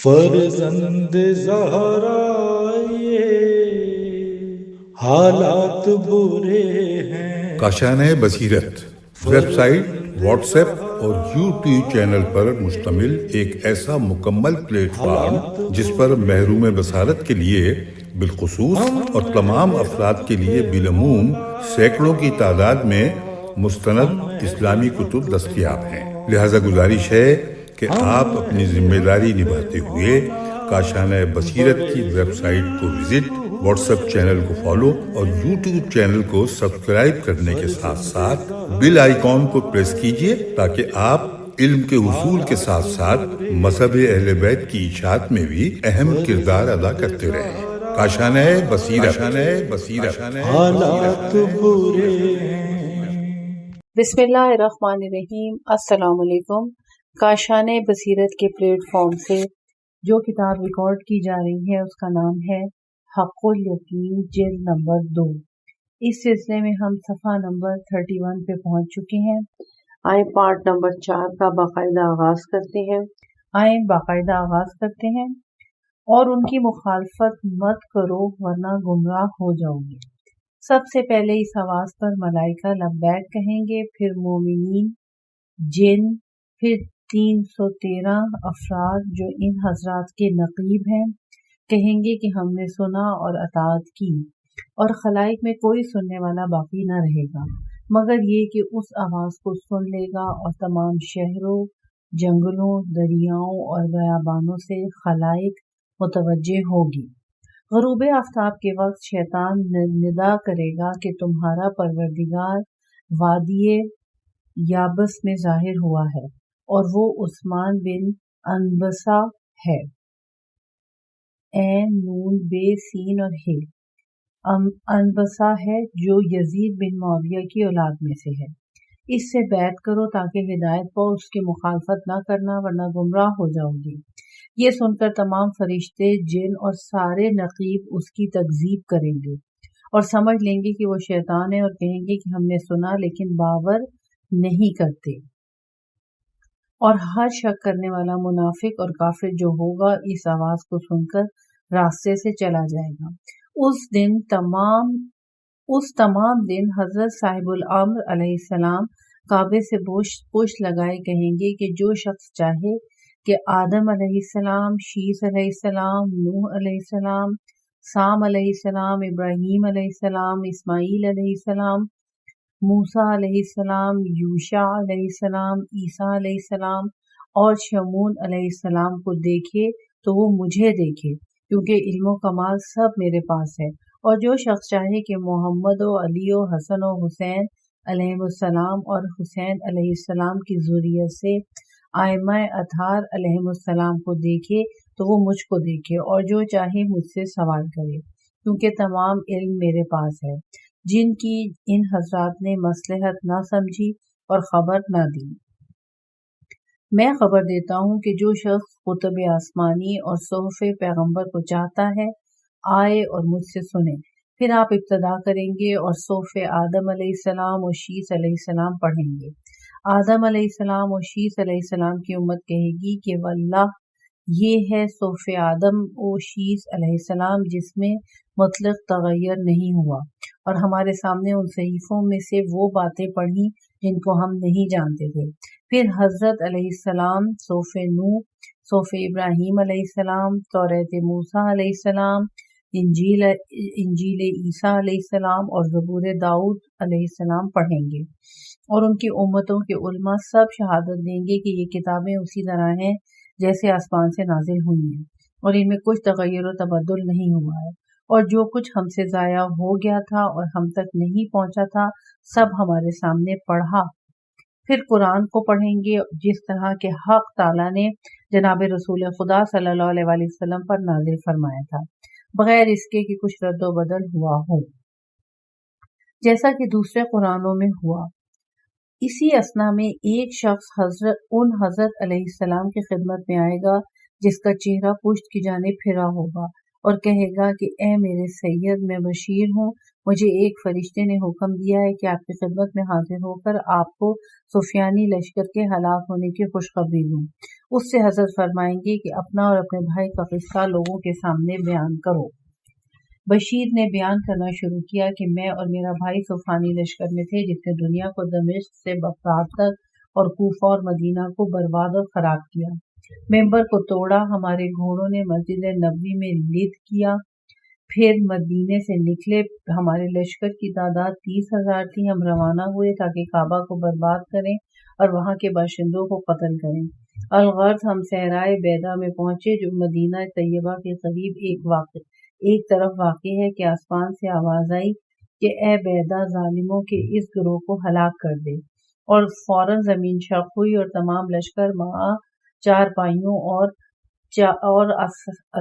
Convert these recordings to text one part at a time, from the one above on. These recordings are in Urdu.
فرزند زہرا یہ حالات برے ہیں۔ کاشانۂ بصیرت ویب سائٹ، واٹس ایپ اور یوٹیوب چینل پر مشتمل ایک ایسا مکمل پلیٹ فارم جس پر محروم بصارت کے لیے بالخصوص اور تمام افراد کے لیے بالعموم سینکڑوں کی تعداد میں مستند اسلامی کتب دستیاب ہیں۔ لہذا گزارش ہے کہ آپ اپنی ذمہ داری نبھاتے ہوئے کاشانۂ بصیرت کی ویب سائٹ کو وزٹ، واٹس ایپ چینل کو فالو اور یوٹیوب چینل کو سبسکرائب کرنے کے ساتھ ساتھ بیل آئیکن کو پریس کیجئے تاکہ آپ علم کے حصول کے ساتھ ساتھ مذہب اہل بیت کی اشاعت میں بھی اہم کردار ادا کرتے رہیں۔ کاشانۂ بصیرت۔ حالات برے ہیں۔ بسم اللہ الرحمن الرحیم۔ السلام علیکم۔ کاشانۂ بصیرت کے پلیٹ فارم سے جو کتاب ریکارڈ کی جا رہی ہے اس کا نام ہے حق الیقین، جلد نمبر 2۔ اس سلسلے میں ہم صفحہ نمبر 31 پہ پہنچ چکے ہیں۔ آئیں پارٹ نمبر 4 کا باقاعدہ آغاز کرتے ہیں۔ اور ان کی مخالفت مت کرو ورنہ گمراہ ہو جاؤ گے۔ سب سے پہلے اس آواز پر ملائکہ لبیک کہیں گے، پھر مومنین، جن، پھر 313 افراد جو ان حضرات کے نقیب ہیں کہیں گے کہ ہم نے سنا اور اطاعت کی، اور خلائق میں کوئی سننے والا باقی نہ رہے گا مگر یہ کہ اس آواز کو سن لے گا، اور تمام شہروں، جنگلوں، دریاؤں اور بیابانوں سے خلائق متوجہ ہوگی۔ غروب آفتاب کے وقت شیطان ندا کرے گا کہ تمہارا پروردگار وادی یابس میں ظاہر ہوا ہے، اور وہ عثمان بن انبسہ ہے۔ عین، نون، بے، سین اور ہے۔ انبسہ ہے جو یزید بن معاویہ کی اولاد میں سے ہے۔ اس سے بیعت کرو تاکہ ہدایت پاؤ، اس کی مخالفت نہ کرنا ورنہ گمراہ ہو جاؤ گے۔ یہ سن کر تمام فرشتے، جن اور سارے نقیب اس کی تکذیب کریں گے اور سمجھ لیں گے کہ وہ شیطان ہے، اور کہیں گے کہ ہم نے سنا لیکن باور نہیں کرتے۔ اور ہر شک کرنے والا منافق اور کافر جو ہوگا اس آواز کو سن کر راستے سے چلا جائے گا۔ اس تمام دن حضرت صاحب الامر علیہ السلام کعبے سے پشت لگائے کہیں گے کہ جو شخص چاہے کہ آدم علیہ السلام، شیس علیہ السلام، نوح علیہ السلام، سام علیہ السلام، ابراہیم علیہ السلام، اسماعیل علیہ السلام، موسیٰ علیہ السلام، یوشع علیہ السلام، عیسیٰ علیہ السلام اور شمعون علیہ السلام کو دیکھے تو وہ مجھے دیکھے، کیونکہ علم و کمال سب میرے پاس ہے۔ اور جو شخص چاہے کہ محمد و علی و حسن و حسین علیہ السلام اور حسین علیہ السلام کی ذریت سے ائمہ اطہار علیہ السلام کو دیکھے تو وہ مجھ کو دیکھے، اور جو چاہے مجھ سے سوال کرے، کیونکہ تمام علم میرے پاس ہے، جن کی ان حضرات نے مصلحت نہ سمجھی اور خبر نہ دی۔ میں خبر دیتا ہوں کہ جو شخص قطب آسمانی اور صحف پیغمبر کو چاہتا ہے آئے اور مجھ سے سنے۔ پھر آپ ابتدا کریں گے اور صحف آدم علیہ السلام اور شیس علیہ السلام پڑھیں گے۔ آدم علیہ السلام اور شیس علیہ السلام کی امت کہے گی کہ واللہ یہ ہے صحف آدم و شیس علیہ السلام جس میں مطلق تغیر نہیں ہوا، اور ہمارے سامنے ان صحیفوں میں سے وہ باتیں پڑھیں جن کو ہم نہیں جانتے تھے۔ پھر حضرت علیہ السلام صحف نوح، صحف ابراہیم علیہ السلام، توریت موسیٰ علیہ السلام، انجیل عیسیٰ علیہ السلام اور زبور داؤد علیہ السلام پڑھیں گے، اور ان کی امتوں کے علماء سب شہادت دیں گے کہ یہ کتابیں اسی طرح ہیں جیسے آسمان سے نازل ہوئی ہیں، اور ان میں کچھ تغیر و تبدل نہیں ہوا ہے، اور جو کچھ ہم سے ضائع ہو گیا تھا اور ہم تک نہیں پہنچا تھا سب ہمارے سامنے پڑھا۔ پھر قرآن کو پڑھیں گے جس طرح کہ حق تعالیٰ نے جناب رسول خدا صلی اللہ علیہ وآلہ وسلم پر نازل فرمایا تھا، بغیر اس کے کہ کچھ رد و بدل ہوا ہو، جیسا کہ دوسرے قرآنوں میں ہوا۔ اسی اثنا میں ایک شخص حضرت علیہ السلام کی خدمت میں آئے گا جس کا چہرہ پشت کی جانب پھرا ہوگا، اور کہے گا کہ اے میرے سید، میں بشیر ہوں، مجھے ایک فرشتے نے حکم دیا ہے کہ آپ کی خدمت میں حاضر ہو کر آپ کو سفیانی لشکر کے ہلاک ہونے کی خوشخبری دوں۔ اس سے حضرت فرمائیں گے کہ اپنا اور اپنے بھائی کا قصہ لوگوں کے سامنے بیان کرو۔ بشیر نے بیان کرنا شروع کیا کہ میں اور میرا بھائی طوفانی لشکر میں تھے جس نے دنیا کو دمشق سے بغداد تک اور کوفہ اور مدینہ کو برباد اور خراب کیا۔ ممبر کو توڑا، ہمارے گھوڑوں نے مسجد نبوی میں لد کیا، پھر مدینے سے نکلے، ہمارے لشکر کی تعداد 30,000 تھی۔ ہم روانہ ہوئے تاکہ کعبہ کو برباد کریں اور وہاں کے باشندوں کو قتل کریں۔ الغرض ہم صحرائے بیضا میں پہنچے جو مدینہ طیبہ کے قریب ایک طرف واقع ہے کہ آسمان سے آواز آئی کہ اے بیضا، ظالموں کے اس گروہ کو ہلاک کر دے، اور فوراً زمین شق ہوئی اور تمام لشکر چار پائیوں اور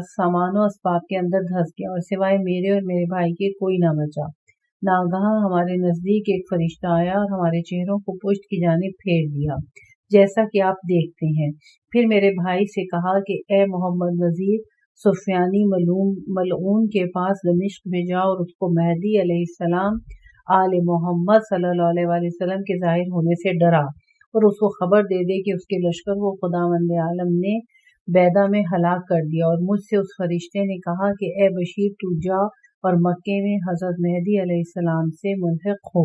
سامان و اسباب کے اندر دھس گیا، اور سوائے میرے اور میرے بھائی کے کوئی نہ بچا۔ ناگہاں ہمارے نزدیک ایک فرشتہ آیا اور ہمارے چہروں کو پشت کی جانب پھیر دیا، جیسا کہ آپ دیکھتے ہیں۔ پھر میرے بھائی سے کہا کہ اے محمد نذیر، سفیانی ملعون کے پاس دمشق میں جا اور اس کو مہدی علیہ السلام آل محمد صلی اللہ علیہ وآلہ وسلم کے ظاہر ہونے سے ڈرا، اور اس کو خبر دے دے کہ اس کے لشکر کو خداوند عالم نے بیضا میں ہلاک کر دیا۔ اور مجھ سے اس فرشتے نے کہا کہ اے بشیر، تو جا اور مکے میں حضرت مہدی علیہ السلام سے ملحق ہو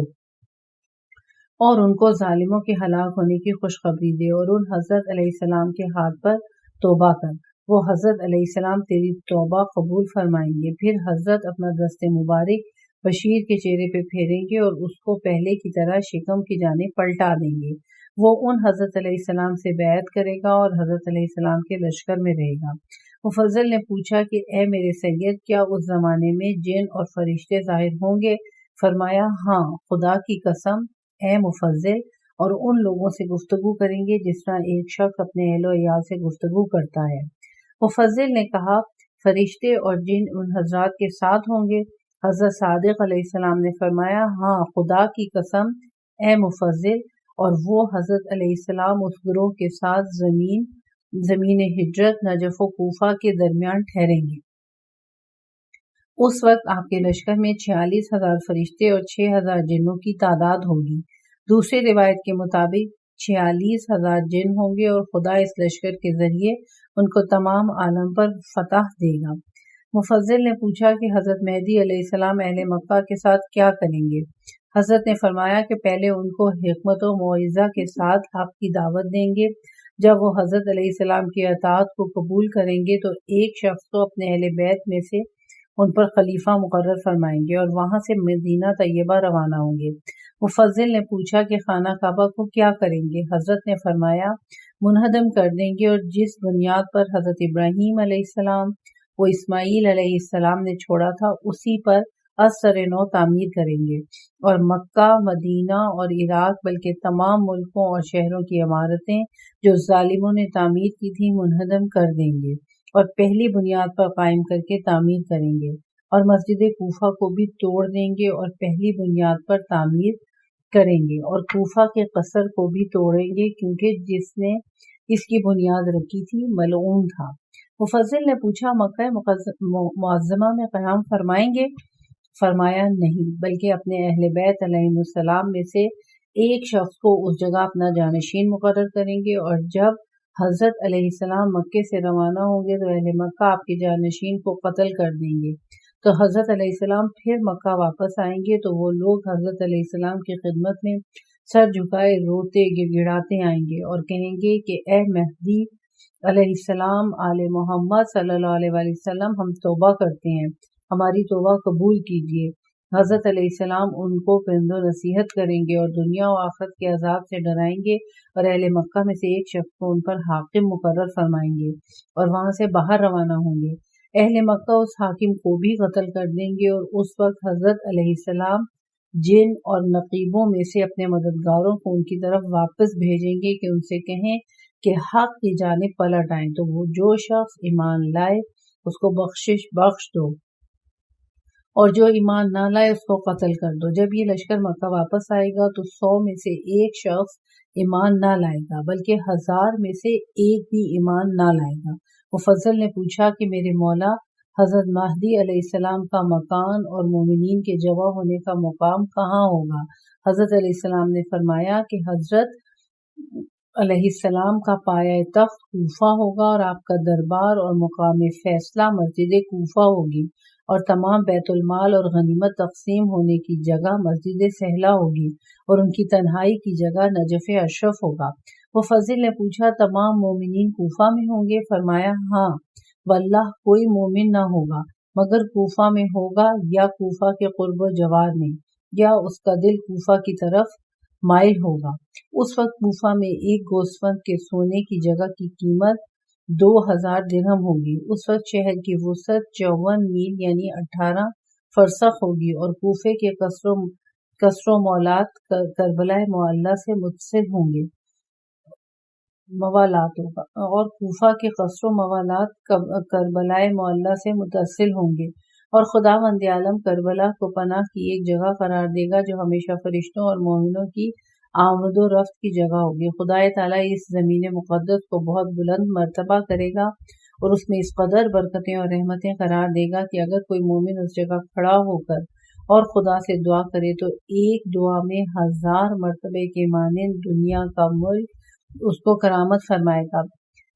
اور ان کو ظالموں کے ہلاک ہونے کی خوشخبری دے، اور ان حضرت علیہ السلام کے ہاتھ پر توبہ کر، وہ حضرت علیہ السلام تیری توبہ قبول فرمائیں گے۔ پھر حضرت اپنا دست مبارک بشیر کے چہرے پہ پھیریں گے اور اس کو پہلے کی طرح شکم کی جانب پلٹا دیں گے۔ وہ ان حضرت علیہ السلام سے بیعت کرے گا اور حضرت علیہ السلام کے لشکر میں رہے گا۔ مفضل نے پوچھا کہ اے میرے سید، کیا اس زمانے میں جن اور فرشتے ظاہر ہوں گے؟ فرمایا ہاں، خدا کی قسم اے مفضل، اور ان لوگوں سے گفتگو کریں گے جس طرح ایک شخص اپنے اہل و عیال سے گفتگو کرتا ہے۔ مفضل نے کہا فرشتے اور جن ان حضرات کے ساتھ ہوں گے؟ حضرت صادق علیہ السلام نے فرمایا ہاں، خدا کی قسم اے مفضل، اور وہ حضرت علیہ السلام اس گروہ کے ساتھ زمین ہجرت نجف و کوفہ کے درمیان ٹھہریں گے۔ اس وقت آپ کے لشکر میں 46,000 فرشتے اور 6,000 جنوں کی تعداد ہوگی۔ دوسری روایت کے مطابق 46,000 جن ہوں گے، اور خدا اس لشکر کے ذریعے ان کو تمام عالم پر فتح دے گا۔ مفضل نے پوچھا کہ حضرت مہدی علیہ السلام اہل مکہ کے ساتھ کیا کریں گے؟ حضرت نے فرمایا کہ پہلے ان کو حکمت و موعظہ کے ساتھ آپ کی دعوت دیں گے۔ جب وہ حضرت علیہ السلام کی اطاعت کو قبول کریں گے تو ایک شخص کو اپنے اہل بیت میں سے ان پر خلیفہ مقرر فرمائیں گے اور وہاں سے مدینہ طیبہ روانہ ہوں گے۔ مفضل نے پوچھا کہ خانہ کعبہ کو کیا کریں گے؟ حضرت نے فرمایا منہدم کر دیں گے، اور جس بنیاد پر حضرت ابراہیم علیہ السلام وہ اسماعیل علیہ السلام نے چھوڑا تھا اسی پر از سر نو تعمیر کریں گے، اور مکہ، مدینہ اور عراق بلکہ تمام ملکوں اور شہروں کی عمارتیں جو ظالموں نے تعمیر کی تھیں منہدم کر دیں گے اور پہلی بنیاد پر قائم کر کے تعمیر کریں گے، اور مسجد کوفہ کو بھی توڑ دیں گے اور پہلی بنیاد پر تعمیر کریں گے، اور کوفہ کے قصر کو بھی توڑیں گے کیونکہ جس نے اس کی بنیاد رکھی تھی ملعون تھا۔ مفضل نے پوچھا مکہ معظمہ میں قیام فرمائیں گے؟ فرمایا نہیں، بلکہ اپنے اہل بیت علیہم السلام میں سے ایک شخص کو اس جگہ اپنا جانشین مقرر کریں گے، اور جب حضرت علیہ السلام مکے سے روانہ ہوں گے تو اہل مکہ آپ کے جانشین کو قتل کر دیں گے، تو حضرت علیہ السلام پھر مکہ واپس آئیں گے تو وہ لوگ حضرت علیہ السلام کی خدمت میں سر جھکائے روتے گڑگڑاتے آئیں گے اور کہیں گے کہ اے مہدی علیہ السلام آل محمد صلی اللہ علیہ وآلہ وسلم، ہم توبہ کرتے ہیں، ہماری توبہ قبول کیجیے۔ حضرت علیہ السلام ان کو پند و نصیحت کریں گے اور دنیا و آخرت کے عذاب سے ڈرائیں گے، اور اہل مکہ میں سے ایک شخص کو ان پر حاکم مقرر فرمائیں گے اور وہاں سے باہر روانہ ہوں گے۔ اہل مکہ اس حاکم کو بھی قتل کر دیں گے، اور اس وقت حضرت علیہ السلام جن اور نقیبوں میں سے اپنے مددگاروں کو ان کی طرف واپس بھیجیں گے کہ ان سے کہیں کہ حق کی جانب پلٹ آئیں، تو وہ جو شخص ایمان لائے اس کو بخشش بخش دو، اور جو ایمان نہ لائے اس کو قتل کر دو۔ جب یہ لشکر مکہ واپس آئے گا تو 100 میں سے ایک شخص ایمان نہ لائے گا، بلکہ 1000 میں سے ایک بھی ایمان نہ لائے گا۔ مفضل نے پوچھا کہ میرے مولا، حضرت مہدی علیہ السلام کا مکان اور مومنین کے جمع ہونے کا مقام کہاں ہوگا؟ حضرت علیہ السلام نے فرمایا کہ حضرت علیہ السلام کا پایہ تخت کوفہ ہوگا اور آپ کا دربار اور مقام فیصلہ مسجد کوفہ ہوگی، اور تمام بیت المال اور غنیمت تقسیم ہونے کی جگہ مسجد سہلا ہوگی، اور ان کی تنہائی کی جگہ نجف اشرف ہوگا۔ مفضل نے پوچھا تمام مومنین کوفہ میں ہوں گے؟ فرمایا ہاں واللہ کوئی مومن نہ ہوگا مگر کوفہ میں ہوگا، یا کوفہ کے قرب و جوار میں، یا اس کا دل کوفہ کی طرف مائل ہوگا۔ اس وقت کوفہ میں ایک گوسفند کے سونے کی جگہ کی قیمت 2000 درہم ہوگی۔ اس وقت شہر کی وسعت 54 میل یعنی 18 فرسخ ہوگی، اور کوفے کے قصر و مولات کربلا معلی سے متصل ہوں گے، موالات ہوگا، اور کوفہ کے قصر و موالات کربلا معلی سے متصل ہوں گے، اور خداوند عالم کربلا کو پناہ کی ایک جگہ قرار دے گا جو ہمیشہ فرشتوں اور مومنوں کی آمد و رفت کی جگہ ہوگی۔ خدا تعالیٰ اس زمین مقدس کو بہت بلند مرتبہ کرے گا اور اس میں اس قدر برکتیں اور رحمتیں قرار دے گا کہ اگر کوئی مومن اس جگہ کھڑا ہو کر اور خدا سے دعا کرے تو ایک دعا میں 1000 مرتبے کے مانند دنیا کا ملک اس کو کرامت فرمائے گا۔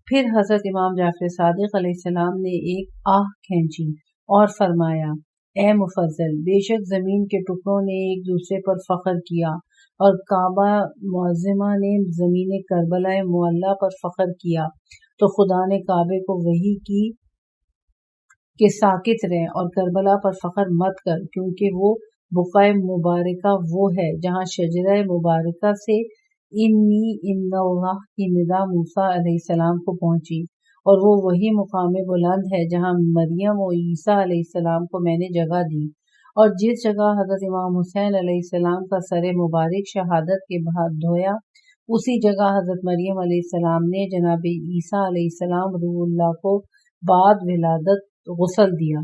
پھر حضرت امام جعفر صادق علیہ السلام نے ایک آہ کھینچی اور فرمایا اے مفضل، بے شک زمین کے ٹکڑوں نے ایک دوسرے پر فخر کیا اور کعبہ معظمہ نے زمین کربلا معلی پر فخر کیا، تو خدا نے کعبے کو وحی کی کہ ساکت رہیں اور کربلا پر فخر مت کر، کیونکہ وہ بقعہ مبارکہ وہ ہے جہاں شجرہ مبارکہ سے انی ان اللہ کی ندا موسیٰ علیہ السلام کو پہنچی، اور وہ وہی مقام بلند ہے جہاں مریم و عیسیٰ علیہ السلام کو میں نے جگہ دی، اور جس جگہ حضرت امام حسین علیہ السلام کا سر مبارک شہادت کے بعد دھویا، اسی جگہ حضرت مریم علیہ السلام نے جناب عیسیٰ علیہ السلام روح اللہ کو بعد ولادت غسل دیا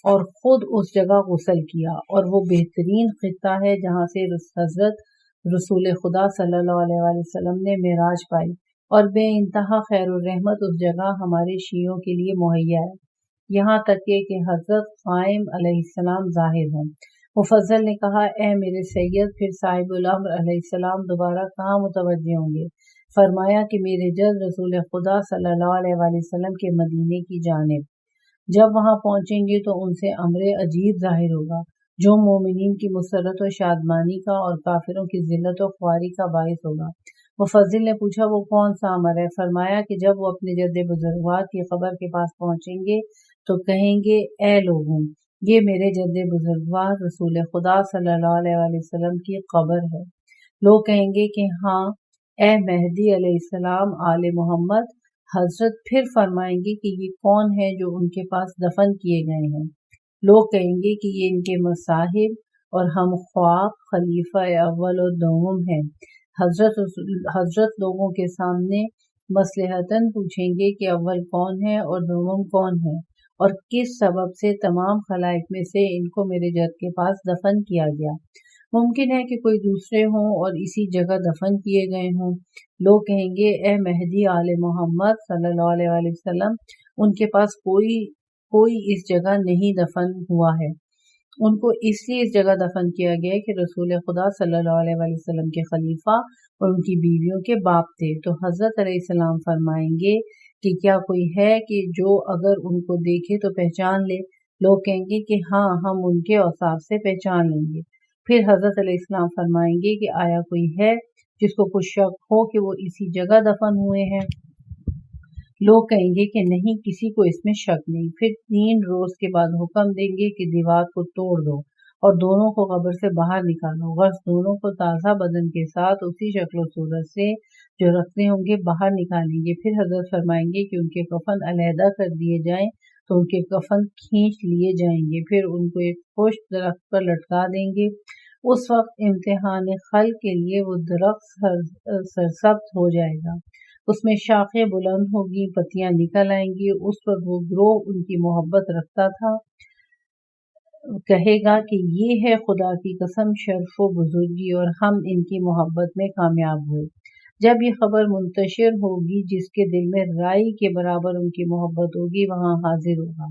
اور خود اس جگہ غسل کیا، اور وہ بہترین خطہ ہے جہاں سے حضرت رسول خدا صلی اللہ علیہ وآلہ وسلم نے معراج پائی، اور بے انتہا خیر و رحمت اس جگہ ہمارے شیعوں کے لیے مہیا ہے، یہاں تک کہ حضرت قائم علیہ السلام ظاہر ہیں۔ مفضل نے کہا اے میرے سید، پھر صاحب الامر علیہ السلام دوبارہ کہاں متوجہ ہوں گے؟ فرمایا کہ میرے جد رسول خدا صلی اللہ علیہ وآلہ وسلم کے مدینے کی جانب، جب وہاں پہنچیں گے تو ان سے امر عجیب ظاہر ہوگا جو مومنین کی مسرت و شادمانی کا اور کافروں کی ذلت و خواری کا باعث ہوگا۔ مفضل نے پوچھا وہ کون سا امر ہے؟ فرمایا کہ جب وہ اپنے جد بزرگوار کی قبر کے پاس پہنچیں گے تو کہیں گے اے لوگوں، یہ میرے جد بزرگوار رسول خدا صلی اللہ علیہ وآلہ وسلم کی قبر ہے۔ لوگ کہیں گے کہ ہاں اے مہدی علیہ السلام آل محمد۔ حضرت پھر فرمائیں گے کہ یہ کون ہے جو ان کے پاس دفن کیے گئے ہیں؟ لوگ کہیں گے کہ یہ ان کے مصاحب اور ہم خواب خلیفہ اول و دوم ہیں۔ حضرت لوگوں کے سامنے مصلحتاً پوچھیں گے کہ اول کون ہے اور دوم کون ہے، اور کس سبب سے تمام خلائق میں سے ان کو میرے جد کے پاس دفن کیا گیا؟ ممکن ہے کہ کوئی دوسرے ہوں اور اسی جگہ دفن کیے گئے ہوں۔ لوگ کہیں گے اے مہدی آل محمد صلی اللہ علیہ وآلہ وسلم، ان کے پاس کوئی اس جگہ نہیں دفن ہوا ہے، ان کو اس لیے اس جگہ دفن کیا گیا ہے کہ رسول خدا صلی اللہ علیہ وآلہ وسلم کے خلیفہ اور ان کی بیویوں کے باپ تھے۔ تو حضرت علیہ السلام فرمائیں گے کہ کیا کوئی ہے کہ جو اگر ان کو دیکھے تو پہچان لے؟ لوگ کہیں گے کہ ہاں ہم ان کے اوصاف سے پہچان لیں گے۔ پھر حضرت علیہ السلام فرمائیں گے کہ آیا کوئی ہے جس کو کچھ شک ہو کہ وہ اسی جگہ دفن ہوئے ہیں؟ لوگ کہیں گے کہ نہیں، کسی کو اس میں شک نہیں۔ پھر 3 روز کے بعد حکم دیں گے کہ دیوار کو توڑ دو اور دونوں کو قبر سے باہر نکالو، غرض دونوں کو تازہ بدن کے ساتھ اسی شکل و صورت سے جو رکھتے ہوں گے باہر نکالیں گے۔ پھر حضرت فرمائیں گے کہ ان کے کفن علیحدہ کر دیے جائیں تو ان کے کفن کھینچ لیے جائیں گے، پھر ان کو ایک خشک درخت پر لٹکا دیں گے۔ اس وقت امتحان خلق کے لیے وہ درخت سرسبز ہو جائے گا، اس میں شاخیں بلند ہوگی، پتیاں نکل آئیں گی۔ اس وقت وہ گروہ ان کی محبت رکھتا تھا کہے گا کہ یہ ہے خدا کی قسم شرف و بزرگی، اور ہم ان کی محبت میں کامیاب ہوئے۔ جب یہ خبر منتشر ہوگی جس کے دل میں رائی کے برابر ان کی محبت ہوگی وہاں حاضر ہوگا۔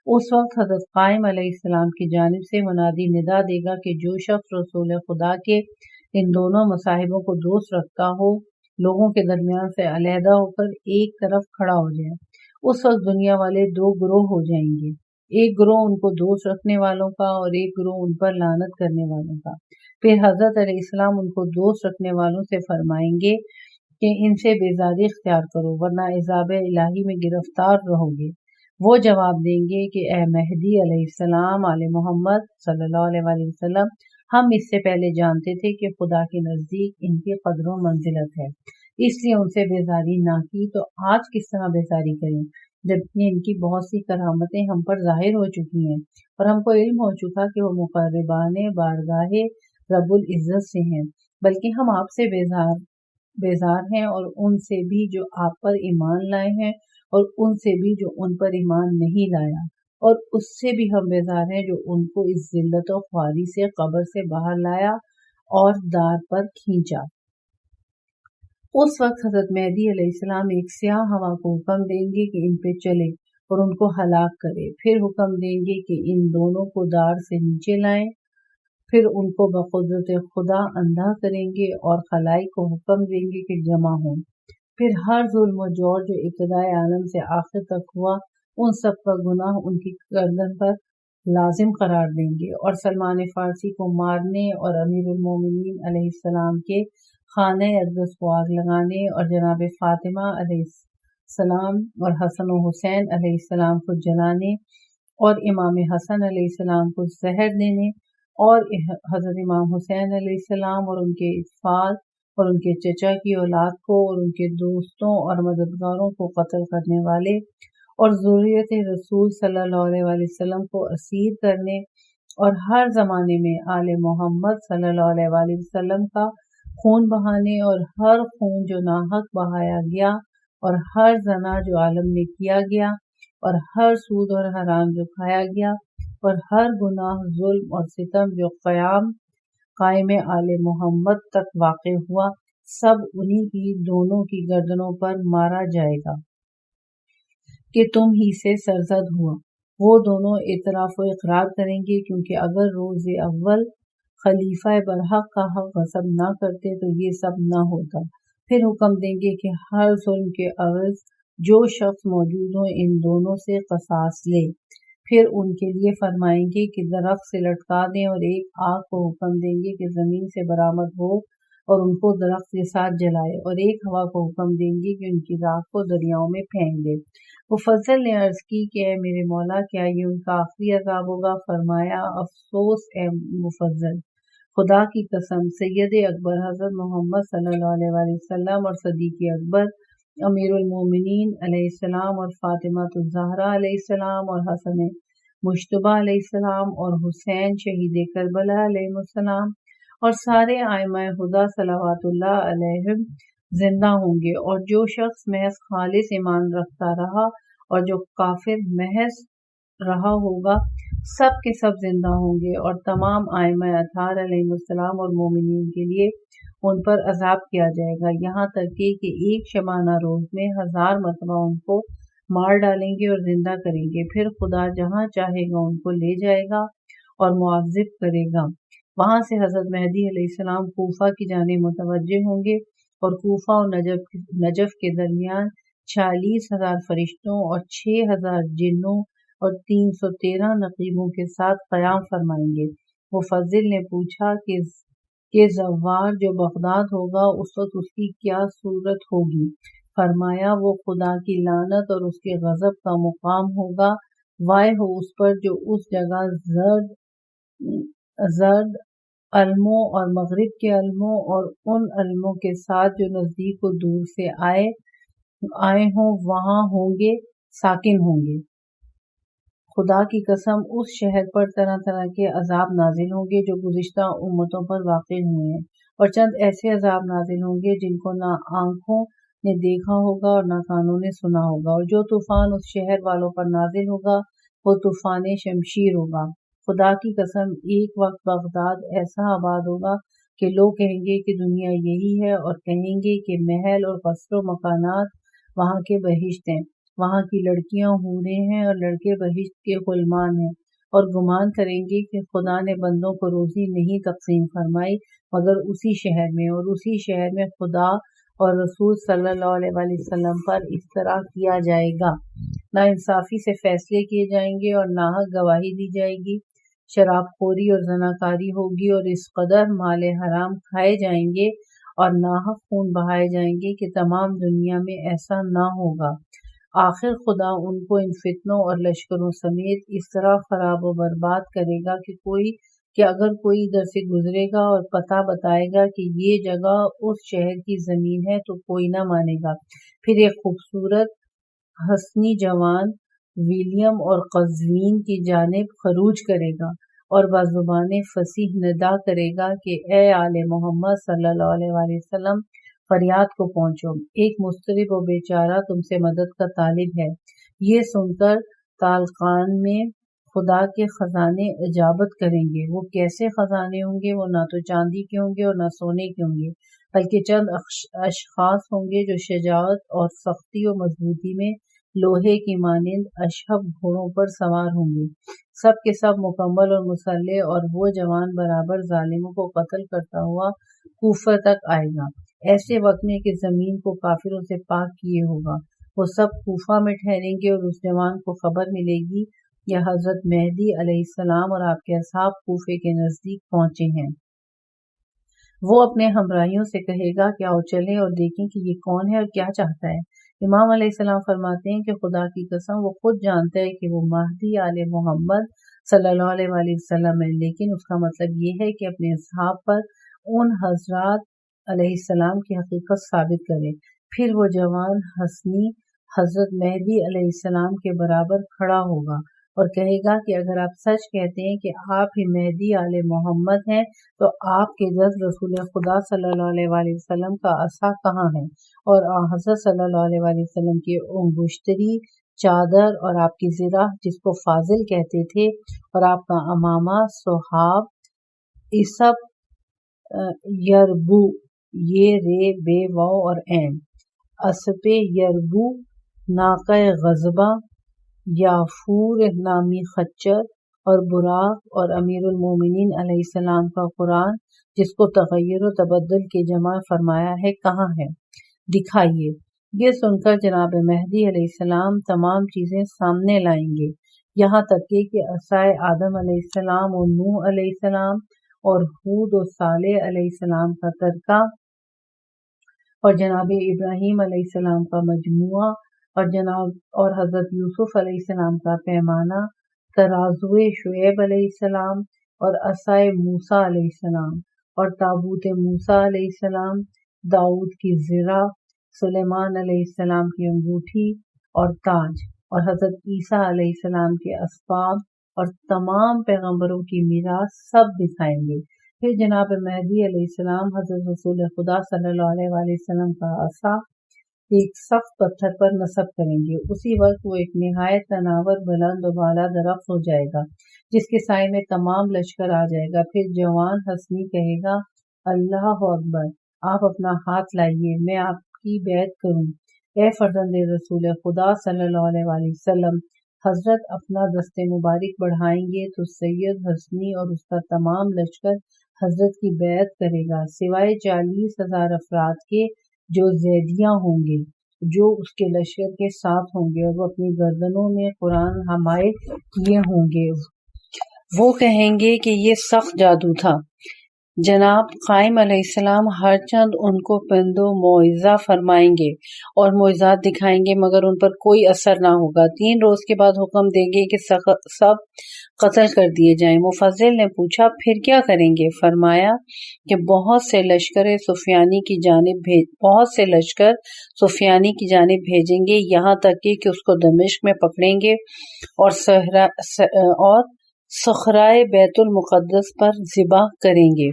اس وقت حضرت قائم علیہ السلام کی جانب سے منادی ندا دے گا کہ جو شخص رسول خدا کے ان دونوں مصاحبوں کو دوست رکھتا ہو لوگوں کے درمیان سے علیحدہ ہو کر ایک طرف کھڑا ہو جائے، اس وقت دنیا والے دو گروہ ہو جائیں گے، ایک گروہ ان کو دوست رکھنے والوں کا اور ایک گروہ ان پر لعنت کرنے والوں کا۔ پھر حضرت علیہ السلام ان کو دوست رکھنے والوں سے فرمائیں گے کہ ان سے بیزاری اختیار کرو ورنہ عذاب الہی میں گرفتار رہو گے۔ وہ جواب دیں گے کہ اے مہدی علیہ السلام، آل محمد صلی اللہ علیہ وآلہ وسلم، ہم اس سے پہلے جانتے تھے کہ خدا کے نزدیک ان کی قدر و منزلت ہے، اس لیے ان سے بیزاری نہ کی، تو آج کس طرح بیزاری کریں جبکہ ان کی بہت سی کرامتیں ہم پر ظاہر ہو چکی ہیں اور ہم کو علم ہو چکا کہ وہ مقربان بارگاہ رب العزت سے ہیں، بلکہ ہم آپ سے بیزار ہیں اور ان سے بھی جو آپ پر ایمان لائے ہیں اور ان سے بھی جو ان پر ایمان نہیں لایا، اور اس سے بھی ہم بیزار ہیں جو ان کو اس ذلت و خواری سے قبر سے باہر لایا اور دار پر کھینچا۔ اس وقت حضرت مہدی علیہ السلام ایک سیاہ ہوا کو حکم دیں گے کہ ان پہ چلے اور ان کو ہلاک کرے، پھر حکم دیں گے کہ ان دونوں کو دار سے نیچے لائیں، پھر ان کو بقدرت خدا اندھا کریں گے اور خلائق کو حکم دیں گے کہ جمع ہوں، پھر ہر ظلم و جور جو ابتدائے عالم سے آخر تک ہوا ان سب کا گناہ ان کی گردن پر لازم قرار دیں گے، اور سلمان فارسی کو مارنے اور امیر المومنین علیہ السلام کے خانہ اقدس کو آگ لگانے اور جناب فاطمہ علیہ السلام اور حسن و حسین علیہ السلام کو جلانے اور امام حسن علیہ السلام کو زہر دینے اور حضرت امام حسین علیہ السلام اور ان کے اطفال اور ان کے چچا کی اولاد کو اور ان کے دوستوں اور مددگاروں کو قتل کرنے والے اور ذریت رسول صلی اللہ علیہ وآلہ وسلم کو اسیر کرنے اور ہر زمانے میں آل محمد صلی اللہ علیہ وآلہ وسلم کا خون بہانے اور ہر خون جو ناحق بہایا گیا اور ہر زنا جو عالم میں کیا گیا اور ہر سود اور حرام جو کھایا گیا اور ہر گناہ، ظلم اور ستم جو قائم آل محمد تک واقع ہوا، سب انہی کی دونوں کی گردنوں پر مارا جائے گا کہ تم ہی سے سرزد ہوا۔ وہ دونوں اعتراف و اقرار کریں گے، کیونکہ اگر روز اول خلیفہ برحق کا حق غصب نہ کرتے تو یہ سب نہ ہوتا۔ پھر حکم دیں گے کہ ہر ظلم کے عوض جو شخص موجود ہو ان دونوں سے قصاص لے، پھر ان کے لیے فرمائیں گے کہ درخت سے لٹکا دیں اور ایک آگ کو حکم دیں گے کہ زمین سے برآمد ہو اور ان کو درخت کے ساتھ جلائے، اور ایک ہوا کو حکم دیں گے کہ ان کی راکھ کو دریاؤں میں پھینک دے۔ مفضل نے عرض کی کہ اے میرے مولا، کیا یہ ان کا آخری عذاب ہوگا؟ فرمایا افسوس اے مفضل، خدا کی قسم، سید اکبر حضرت محمد صلی اللہ علیہ وآلہ وسلم اور صدیق اکبر امیر المومنین علیہ السلام اور فاطمہ الزہرا علیہ السلام اور حسن مجتبیٰ علیہ السلام اور حسین شہید کربلا علیہ السلام اور سارے ائمہ ہدیٰ صلوات اللہ علیہم زندہ ہوں گے، اور جو شخص محض خالص ایمان رکھتا رہا اور جو کافر محض رہا ہوگا، سب کے سب زندہ ہوں گے، اور تمام ائمہ اطہار علیہ السلام اور مومنین کے لیے ان پر عذاب کیا جائے گا، یہاں تک کہ ایک شبانہ روز میں 1000 مرتبہ ان کو مار ڈالیں گے اور زندہ کریں گے، پھر خدا جہاں چاہے گا ان کو لے جائے گا اور معذب کرے گا۔ وہاں سے حضرت مہدی علیہ السلام کوفہ کی جانب متوجہ ہوں گے، اور کوفہ اور نجف کے درمیان 46,000 فرشتوں اور 6,000 جنوں اور 313 نقیبوں کے ساتھ قیام فرمائیں گے۔ مفضل نے پوچھا کہ زوار جو بغداد ہوگا اس وقت اس کی کیا صورت ہوگی؟ فرمایا وہ خدا کی لعنت اور اس کے غضب کا مقام ہوگا، وائے ہو اس پر جو اس جگہ زرد علموں اور مغرب کے علموں اور ان علموں کے ساتھ جو نزدیک و دور سے آئے ہوں وہاں ہوں گے، ساکن ہوں گے۔ خدا کی قسم اس شہر پر طرح طرح کے عذاب نازل ہوں گے جو گزشتہ امتوں پر واقع ہوئے ہیں، اور چند ایسے عذاب نازل ہوں گے جن کو نہ آنکھوں نے دیکھا ہوگا اور نہ کانوں نے سنا ہوگا، اور جو طوفان اس شہر والوں پر نازل ہوگا وہ طوفان شمشیر ہوگا۔ خدا کی قسم ایک وقت بغداد ایسا آباد ہوگا کہ لوگ کہیں گے کہ دنیا یہی ہے، اور کہیں گے کہ محل اور قصر و مکانات وہاں کے بہشت ہیں، وہاں کی لڑکیاں حوریں ہیں اور لڑکے بہشت کے غلمان ہیں، اور گمان کریں گے کہ خدا نے بندوں کو روزی نہیں تقسیم فرمائی مگر اسی شہر میں، اور اسی شہر میں خدا اور رسول صلی اللہ علیہ وآلہ وسلم پر اس طرح کیا جائے گا۔ ناانصافی سے فیصلے کیے جائیں گے اور ناحق گواہی دی جائے گی۔ شراب خوری اور زناکاری ہوگی اور اس قدر مال حرام کھائے جائیں گے اور ناحق خون بہائے جائیں گے کہ تمام دنیا میں ایسا نہ ہوگا۔ آخر خدا ان کو ان فتنوں اور لشکروں سمیت اس طرح خراب و برباد کرے گا کہ اگر کوئی ادھر سے گزرے گا اور پتہ بتائے گا کہ یہ جگہ اس شہر کی زمین ہے تو کوئی نہ مانے گا۔ پھر ایک خوبصورت حسنی جوان ولیم اور قزوین کی جانب خروج کرے گا اور بزبان فصیح ندا کرے گا کہ اے آل محمد صلی اللہ علیہ وآلہ وسلم، فریاد کو پہنچو، ایک مضطرب و بیچارہ تم سے مدد کا طالب ہے۔ یہ سن کر طالقان میں خدا کے خزانے اجابت کریں گے۔ وہ کیسے خزانے ہوں گے؟ وہ نہ تو چاندی کے ہوں گے اور نہ سونے کے ہوں گے، بلکہ چند اشخاص ہوں گے جو شجاعت اور سختی و مضبوطی میں لوہے کی مانند اشہب گھوڑوں پر سوار ہوں گے، سب کے سب مکمل اور مسلح، اور وہ جوان برابر ظالموں کو قتل کرتا ہوا کوفہ تک آئے گا، ایسے وقت میں کہ زمین کو کافروں سے پاک کیے ہوگا۔ وہ سب کوفہ میں ٹھہریں گے اور اس جوان کو خبر ملے گی کہ حضرت مہدی علیہ السلام اور آپ کے اصحاب کوفے کے نزدیک پہنچے ہیں۔ وہ اپنے ہمراہیوں سے کہے گا کہ آؤ چلیں اور دیکھیں کہ یہ کون ہے اور کیا چاہتا ہے۔ امام علیہ السلام فرماتے ہیں کہ خدا کی قسم وہ خود جانتا ہے کہ وہ مہدی آل محمد صلی اللہ علیہ وآلہ وسلم ہے، لیکن اس کا مطلب یہ ہے کہ اپنے اصحاب پر ان حضرات علیہ السلام کی حقیقت ثابت کرے۔ پھر وہ جوان حسنی حضرت مہدی علیہ السلام کے برابر کھڑا ہوگا اور کہے گا کہ اگر آپ سچ کہتے ہیں کہ آپ ہی مہدی آل محمد ہیں تو آپ کے دست رسول خدا صلی اللہ علیہ وآلہ وسلم کا عصا کہاں ہے، اور حضرت صلی اللہ علیہ وآلہ وسلم کی انگشتری، چادر اور آپ کی زرہ جس کو فاضل کہتے تھے، اور آپ کا امامہ، صحاب، اسب، یربو، یہ رے بے واو اور عین، اسب یربو، ناقہ غضبہ، یافور نامی خچر، اور براق، اور امیر المومنین علیہ السلام کا قرآن جس کو تغیر و تبدل کے جمع فرمایا ہے کہاں ہے، دکھائیے۔ یہ سن کر جناب مہدی علیہ السلام تمام چیزیں سامنے لائیں گے، یہاں تک کہ عصائے آدم علیہ السلام اور نوح علیہ السلام اور ہود و صالح علیہ السلام کا ترکہ، اور جناب ابراہیم علیہ السلام کا مجموعہ، اور حضرت یوسف علیہ السلام کا پیمانہ، ترازوئے شعیب علیہ السلام، اور عصائے موسیٰ علیہ السلام، اور تابوت موسیٰ علیہ السلام، داؤد کی زرہ، سلیمان علیہ السلام کی انگوٹھی اور تاج، اور حضرت عیسیٰ علیہ السلام کے اسباب اور تمام پیغمبروں کی میراث سب دکھائیں گے۔ پھر جناب مہدی علیہ السلام حضرت رسول خدا صلی اللہ علیہ وآلہ وسلم کا عصا ایک سخت پتھر پر نصب کریں گے۔ اسی وقت وہ ایک نہایت تناور، بلند و بالا درخت ہو جائے گا جس کے سائے میں تمام لشکر آ جائے گا۔ پھر جوان حسنی کہے گا، اللہ اکبر، آپ اپنا ہاتھ لائیے، میں آپ کی بیعت کروں۔ اے فرزند رسول خدا صلی اللہ علیہ وآلہ وسلم، حضرت اپنا دست مبارک بڑھائیں گے تو سید حسنی اور اس کا تمام لشکر حضرت کی بیعت کرے گا، سوائے 40,000 افراد کے جو زیدیاں ہوں گے، جو اس کے لشکر کے ساتھ ہوں گے، اور وہ اپنی گردنوں میں قرآن ہمائے کیے ہوں گے۔ وہ کہیں گے کہ یہ سخت جادو تھا۔ جناب قائم علیہ السلام ہر چند ان کو پند و موعظہ فرمائیں گے اور معجزات دکھائیں گے، مگر ان پر کوئی اثر نہ ہوگا۔ 3 روز کے بعد حکم دیں گے کہ سب قتل کر دیے جائیں۔ مفضل نے پوچھا پھر کیا کریں گے؟ فرمایا کہ بہت سے لشکر سفیانی کی جانب بھیجیں گے، یہاں تک کہ اس کو دمشق میں پکڑیں گے اور صخرۂ بیت المقدس پر ذبح کریں گے۔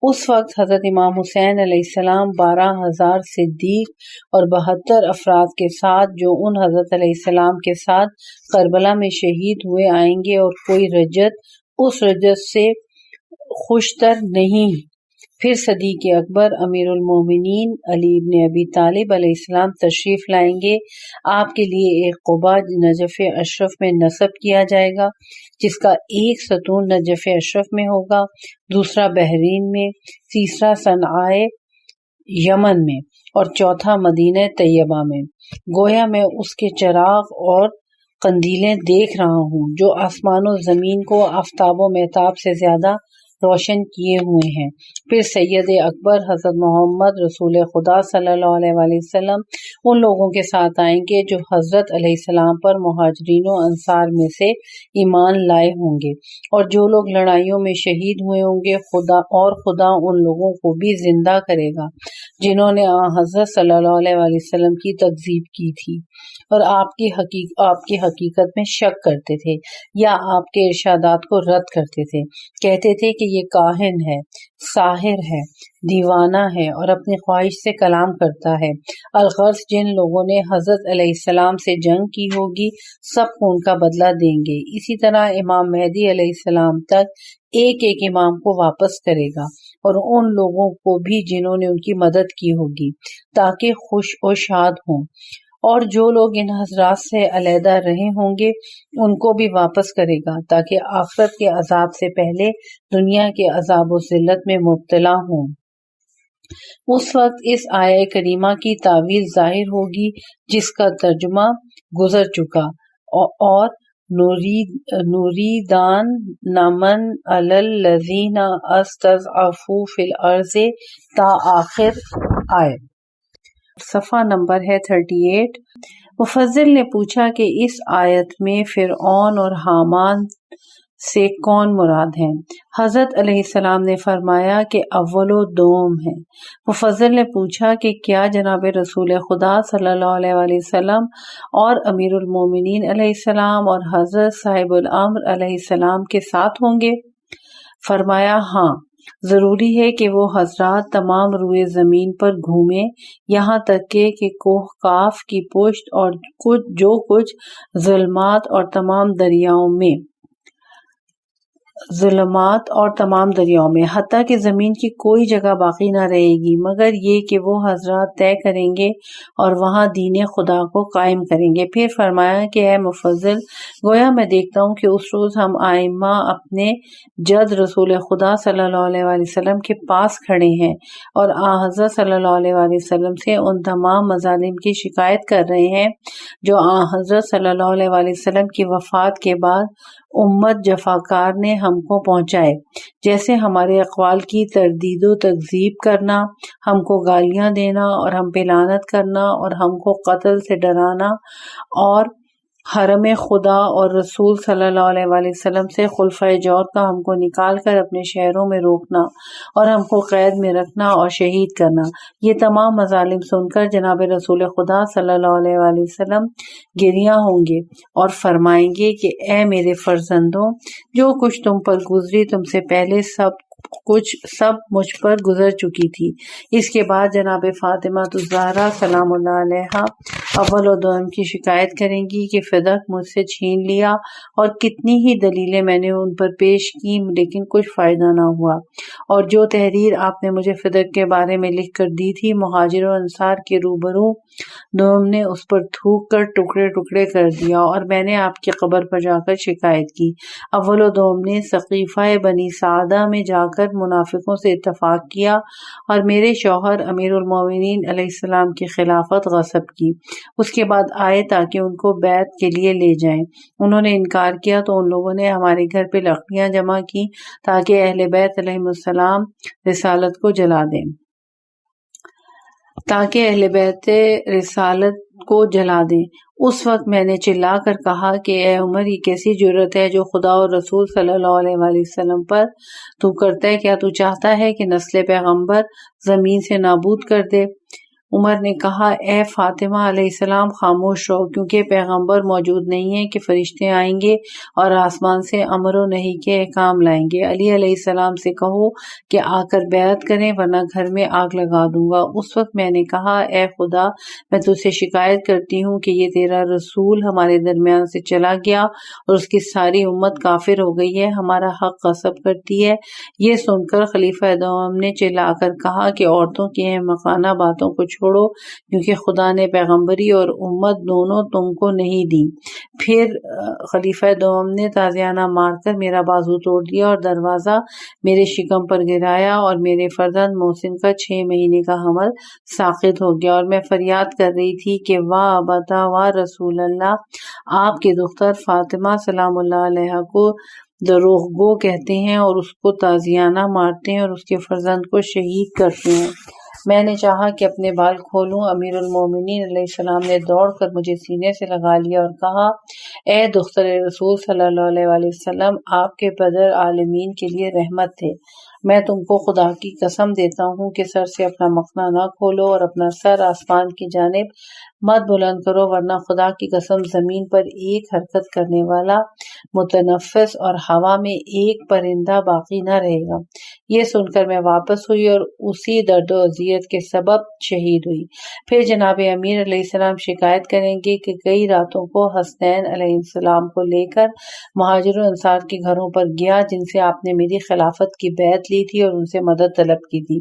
اس وقت حضرت امام حسین علیہ السلام 12,000 صدیق اور 72 افراد کے ساتھ جو ان حضرت علیہ السلام کے ساتھ کربلا میں شہید ہوئے آئیں گے، اور کوئی رجت اس رجت سے خوشتر نہیں۔ پھر صدیق اکبر امیر المومنین علی ابن ابی طالب علیہ السلام تشریف لائیں گے۔ آپ کے لیے ایک قبہ نجف اشرف میں نصب کیا جائے گا، جس کا ایک ستون نجف اشرف میں ہوگا، دوسرا بحرین میں، تیسرا صنعاء یمن میں، اور چوتھا مدینہ طیبہ میں۔ گویا میں اس کے چراغ اور قندیلیں دیکھ رہا ہوں جو آسمان و زمین کو آفتاب و مہتاب سے زیادہ روشن کیے ہوئے ہیں۔ پھر سید اکبر حضرت محمد رسول خدا صلی اللہ علیہ وآلہ وسلم ان لوگوں کے ساتھ آئیں گے جو حضرت علیہ السلام پر مہاجرین و انصار میں سے ایمان لائے ہوں گے، اور جو لوگ لڑائیوں میں شہید ہوئے ہوں گے، خدا ان لوگوں کو بھی زندہ کرے گا جنہوں نے حضرت صلی اللہ علیہ وآلہ وسلم کی تکذیب کی تھی اور آپ کی حقیقت میں شک کرتے تھے یا آپ کے ارشادات کو رد کرتے تھے، کہتے تھے کہ یہ کاہن ہے، ساحر ہے، دیوانہ ہے اور اپنی خواہش سے کلام کرتا ہے۔ الغرض جن لوگوں نے حضرت علیہ السلام سے جنگ کی ہوگی سب کو ان کا بدلہ دیں گے۔ اسی طرح امام مہدی علیہ السلام تک ایک ایک امام کو واپس کرے گا اور ان لوگوں کو بھی جنہوں نے ان کی مدد کی ہوگی تاکہ خوش و شاد ہوں، اور جو لوگ ان حضرات سے علیحدہ رہے ہوں گے ان کو بھی واپس کرے گا تاکہ آخرت کے عذاب سے پہلے دنیا کے عذاب و ذلت میں مبتلا ہوں۔ اس وقت اس آیہ کریمہ کی تعویل ظاہر ہوگی جس کا ترجمہ گزر چکا، اور نوریدان نمن علی الذین استضعفوا فی الارض تا آخر آئے۔ صفحہ نمبر ہے 38۔ مفضل نے پوچھا کہ اس آیت میں فرعون اور حامان سے کون مراد ہیں؟ حضرت علیہ السلام نے فرمایا کہ اول و دوم ہیں۔ مفضل نے پوچھا کہ کیا جناب رسول خدا صلی اللہ علیہ وآلہ وسلم اور امیر المومنین علیہ السلام اور حضرت صاحب الامر علیہ السلام کے ساتھ ہوں گے؟ فرمایا ہاں، ضروری ہے کہ وہ حضرات تمام روئے زمین پر گھومیں یہاں تک کہ کوہ کاف کی پشت اور جو کچھ ظلمات اور تمام دریاؤں میں حتیٰ کہ زمین کی کوئی جگہ باقی نہ رہے گی مگر یہ کہ وہ حضرات طے کریں گے اور وہاں دین خدا کو قائم کریں گے۔ پھر فرمایا کہ اے مفضل، گویا میں دیکھتا ہوں کہ اس روز ہم ائمہ اپنے جد رسول خدا صلی اللہ علیہ وآلہ وسلم کے پاس کھڑے ہیں اور حضرت صلی اللہ علیہ وآلہ وسلم سے ان تمام مظالم کی شکایت کر رہے ہیں جو حضرت صلی اللہ علیہ وآلہ وسلم کی وفات کے بعد امت جفاکار نے ہم کو پہنچائے، جیسے ہمارے اقوال کی تردید و تکذیب کرنا، ہم کو گالیاں دینا اور ہم پہ لعنت کرنا اور ہم کو قتل سے ڈرانا، اور حرم خدا اور رسول صلی اللہ علیہ وآلہ وسلم سے خلفائے جور کا ہم کو نکال کر اپنے شہروں میں روکنا اور ہم کو قید میں رکھنا اور شہید کرنا۔ یہ تمام مظالم سن کر جناب رسول خدا صلی اللہ علیہ وآلہ وسلم گریاں ہوں گے اور فرمائیں گے کہ اے میرے فرزندوں، جو کچھ تم پر گزری تم سے پہلے سب مجھ پر گزر چکی تھی۔ اس کے بعد جناب فاطمہ الزہرا سلام اللہ علیہا اول و دوم کی شکایت کریں گی کہ فدق مجھ سے چھین لیا، اور کتنی ہی دلیلیں میں نے ان پر پیش کی لیکن کچھ فائدہ نہ ہوا، اور جو تحریر آپ نے مجھے فدق کے بارے میں لکھ کر دی تھی مہاجر و انصار کے روبرو دوم نے اس پر تھوک کر ٹکڑے ٹکڑے کر دیا، اور میں نے آپ کی قبر پر جا کر شکایت کی۔ اول و دوم نے سقیفہ بنی سعدہ میں جا کر منافقوں سے اتفاق کیا اور میرے شوہر امیر المومنین علیہ السلام کی خلافت غصب کی۔ اس کے بعد آئے تاکہ ان کو بیعت کے لیے لے جائیں، انہوں نے انکار کیا تو ان لوگوں نے ہمارے گھر پہ لکڑیاں جمع کی تاکہ اہل بیت علیہم السلام رسالت کو جلا دیں۔ اس وقت میں نے چلا کر کہا کہ اے عمر، یہ کیسی جرت ہے جو خدا اور رسول صلی اللہ علیہ وآلہ وسلم پر تو کرتا ہے؟ کیا تو چاہتا ہے کہ نسل پیغمبر زمین سے نابود کر دے؟ عمر نے کہا اے فاطمہ علیہ السلام خاموش رہو، کیونکہ پیغمبر موجود نہیں ہے کہ فرشتے آئیں گے اور آسمان سے امر و نہی کے احکام لائیں گے۔ علی علیہ السلام سے کہو کہ آ کر بیعت کریں ورنہ گھر میں آگ لگا دوں گا۔ اس وقت میں نے کہا اے خدا، میں تجھ سے شکایت کرتی ہوں کہ یہ تیرا رسول ہمارے درمیان سے چلا گیا اور اس کی ساری امت کافر ہو گئی ہے، ہمارا حق غصب کرتی ہے۔ یہ سن کر خلیفہ دوم نے چلا کر کہا کہ عورتوں کی احمقانہ باتوں کو چھوڑو کیونکہ خدا نے پیغمبری اور امت دونوں تم کو نہیں دی۔ پھر خلیفہ دوم نے تازیانہ مار کر میرا بازو توڑ دیا اور دروازہ میرے شکم پر گرایا اور میرے فرزند محسن کا 6 مہینے کا حمل ساقط ہو گیا، اور میں فریاد کر رہی تھی کہ واہ ابتا واہ رسول اللہ، آپ کی دختر فاطمہ سلام اللہ علیہ کو دروغ گو کہتے ہیں اور اس کو تازیانہ مارتے ہیں اور اس کے فرزند کو شہید کرتے ہیں۔ میں نے چاہا کہ اپنے بال کھولوں۔ امیر المومنین علیہ السلام نے دوڑ کر مجھے سینے سے لگا لیا اور کہا، اے دختر رسول صلی اللہ علیہ وآلہ وسلم، آپ کے بدر عالمین کے لیے رحمت تھے۔ میں تم کو خدا کی قسم دیتا ہوں کہ سر سے اپنا مخنا نہ کھولو اور اپنا سر آسمان کی جانب مت بلند کرو، ورنہ خدا کی قسم زمین پر ایک حرکت کرنے والا متنفس اور ہوا میں ایک پرندہ باقی نہ رہے گا۔ یہ سن کر میں واپس ہوئی اور اسی درد و اذیت کے سبب شہید ہوئی۔ پھر جناب امیر علیہ السلام شکایت کریں گے کہ کئی راتوں کو حسنین علیہ السلام کو لے کر مہاجر و انصار کے گھروں پر گیا جن سے آپ نے میری خلافت کی بیعت لی تھی اور ان سے مدد طلب کی تھی۔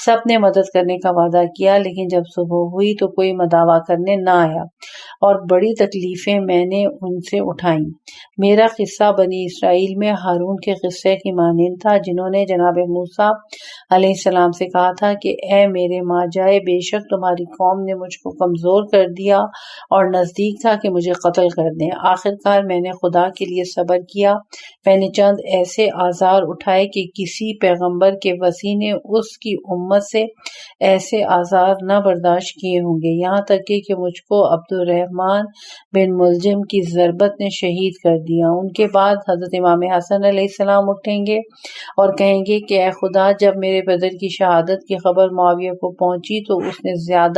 سب نے مدد کرنے کا وعدہ کیا، لیکن جب صبح ہوئی تو کوئی مداوا کرنے نہ آیا اور بڑی تکلیفیں میں نے ان سے اٹھائیں۔ میرا قصہ بنی اسرائیل میں ہارون کے قصے کی مانند تھا، جنہوں نے جناب موسیٰ علیہ السلام سے کہا تھا کہ اے میرے ماں جائے، بے شک تمہاری قوم نے مجھ کو کمزور کر دیا اور نزدیک تھا کہ مجھے قتل کر دیں۔ آخرکار میں نے خدا کے لیے صبر کیا۔ میں نے چند ایسے آزار اٹھائے کہ کسی پیغمبر کے وصی نے اس کی امت سے ایسے آزار نہ برداشت کیے ہوں گے، یہاں تک کہ مجھ کو عبد الرحمن بن ملجم کی ضربت نے شہید کر دیا۔ ان کے بعد حضرت امام حسن علیہ السلام اٹھیں گے اور کہیں گے کہ اے خدا، جب میرے بدر کی شہادت کی خبر معاویہ کو پہنچی تو اس نے زیاد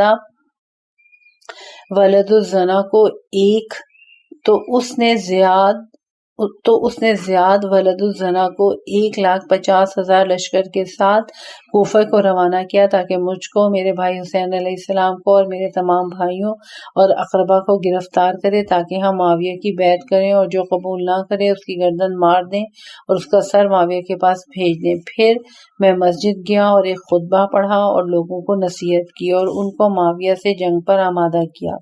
ولد الزنا کو 1,50,000 لشکر کے ساتھ کوفہ کو روانہ کیا تاکہ مجھ کو، میرے بھائی حسین علیہ السلام کو اور میرے تمام بھائیوں اور اقربا کو گرفتار کرے تاکہ ہم معاویہ کی بیعت کریں، اور جو قبول نہ کرے اس کی گردن مار دیں اور اس کا سر معاویہ کے پاس بھیج دیں۔ پھر میں مسجد گیا اور ایک خطبہ پڑھا اور لوگوں کو نصیحت کی اور ان کو معاویہ سے جنگ پر آمادہ کیا،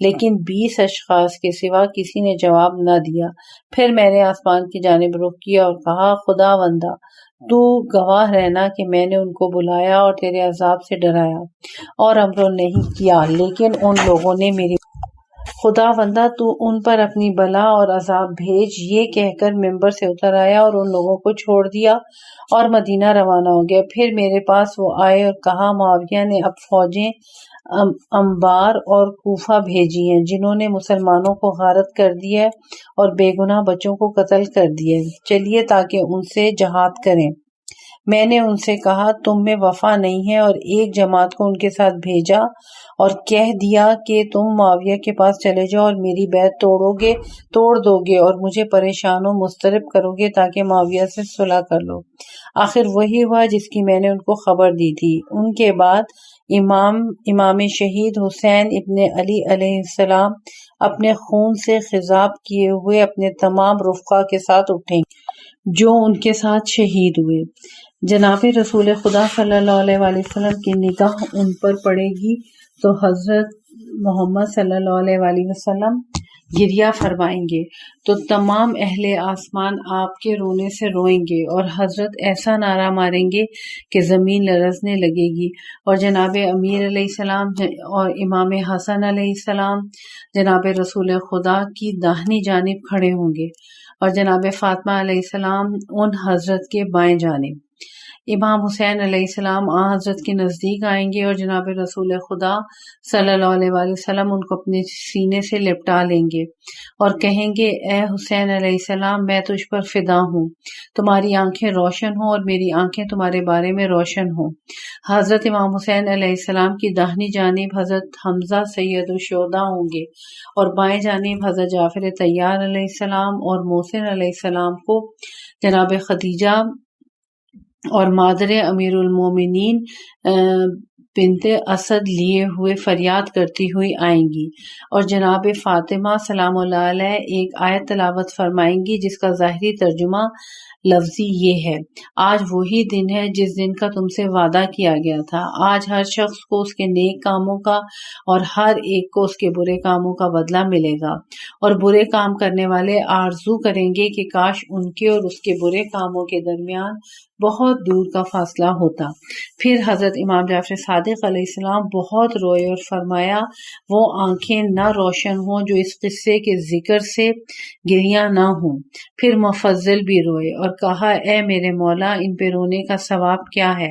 لیکن 20 اشخاص کے سوا کسی نے جواب نہ دیا۔ پھر میں نے آسمان کی جانب رخ کیا اور کہا، خدا بندہ، تو گواہ رہنا کہ میں نے ان کو بلایا اور تیرے عذاب سے ڈرایا اور امر نہیں کیا، لیکن ان لوگوں نے میری خدا بندہ تو ان پر اپنی بلا اور عذاب بھیج۔ یہ کہہ کر ممبر سے اتر آیا اور ان لوگوں کو چھوڑ دیا اور مدینہ روانہ ہو گیا۔ پھر میرے پاس وہ آئے اور کہا، معاویہ نے اب فوجیں انبار اور کوفہ بھیجی ہیں، جنہوں نے مسلمانوں کو غارت کر دی ہے اور بے گناہ بچوں کو قتل کر دیے، چلیے تاکہ ان سے جہاد کریں۔ میں نے ان سے کہا، تم میں وفا نہیں ہے، اور ایک جماعت کو ان کے ساتھ بھیجا اور کہہ دیا کہ تم معاویہ کے پاس چلے جاؤ اور میری بیعت توڑ دو گے اور مجھے پریشان و مضطرب کرو گے تاکہ معاویہ سے صلح کر لو۔ آخر وہی ہوا جس کی میں نے ان کو خبر دی تھی۔ ان کے بعد امام شہید حسین ابن علی علیہ السلام اپنے خون سے خضاب کیے ہوئے اپنے تمام رفقا کے ساتھ اٹھیں جو ان کے ساتھ شہید ہوئے۔ جناب رسول خدا صلی اللہ علیہ وآلہ وسلم کی نگاہ ان پر پڑے گی تو حضرت محمد صلی اللہ علیہ وآلہ وسلم گریہ فرمائیں گے تو تمام اہل آسمان آپ کے رونے سے روئیں گے، اور حضرت ایسا نعرہ ماریں گے کہ زمین لرزنے لگے گی، اور جناب امیر علیہ السلام اور امام حسن علیہ السلام جناب رسول خدا کی داہنی جانب کھڑے ہوں گے، اور جناب فاطمہ علیہ السلام ان حضرت کے بائیں جانب۔ امام حسین علیہ السلام حضرت کے نزدیک آئیں گے اور جناب رسول خدا صلی اللہ علیہ وآلہ وسلم ان کو اپنے سینے سے لپٹا لیں گے اور کہیں گے، اے حسین علیہ السلام، میں تجھ پر فدا ہوں، تمہاری آنکھیں روشن ہوں اور میری آنکھیں تمہارے بارے میں روشن ہوں۔ حضرت امام حسین علیہ السلام کی داہنی جانب حضرت حمزہ سید الشہداء ہوں گے، اور بائیں جانب حضرت جعفر طیار علیہ السلام اور محسن علیہ السلام کو جناب خدیجہ اور مادر امیر المومنین بنت اسد لیے ہوئے فریاد کرتی ہوئی آئیں گی، اور جناب فاطمہ سلام اللہ علیہ ایک آیت تلاوت فرمائیں گی جس کا ظاہری ترجمہ لفظی یہ ہے: آج وہی دن ہے جس دن کا تم سے وعدہ کیا گیا تھا۔ آج ہر شخص کو اس کے نیک کاموں کا اور ہر ایک کو اس کے برے کاموں کا بدلہ ملے گا، اور برے کام کرنے والے آرزو کریں گے کہ کاش ان کے اور اس کے برے کاموں کے درمیان بہت دور کا فاصلہ ہوتا۔ پھر حضرت امام جعفر صادق علیہ السلام بہت روئے اور فرمایا وہ آنکھیں نہ روشن ہوں جو اس قصے کے ذکر سے گریاں نہ ہوں۔ پھر مفضل بھی روئے اور کہا اے میرے مولا، ان پہ رونے کا ثواب کیا ہے؟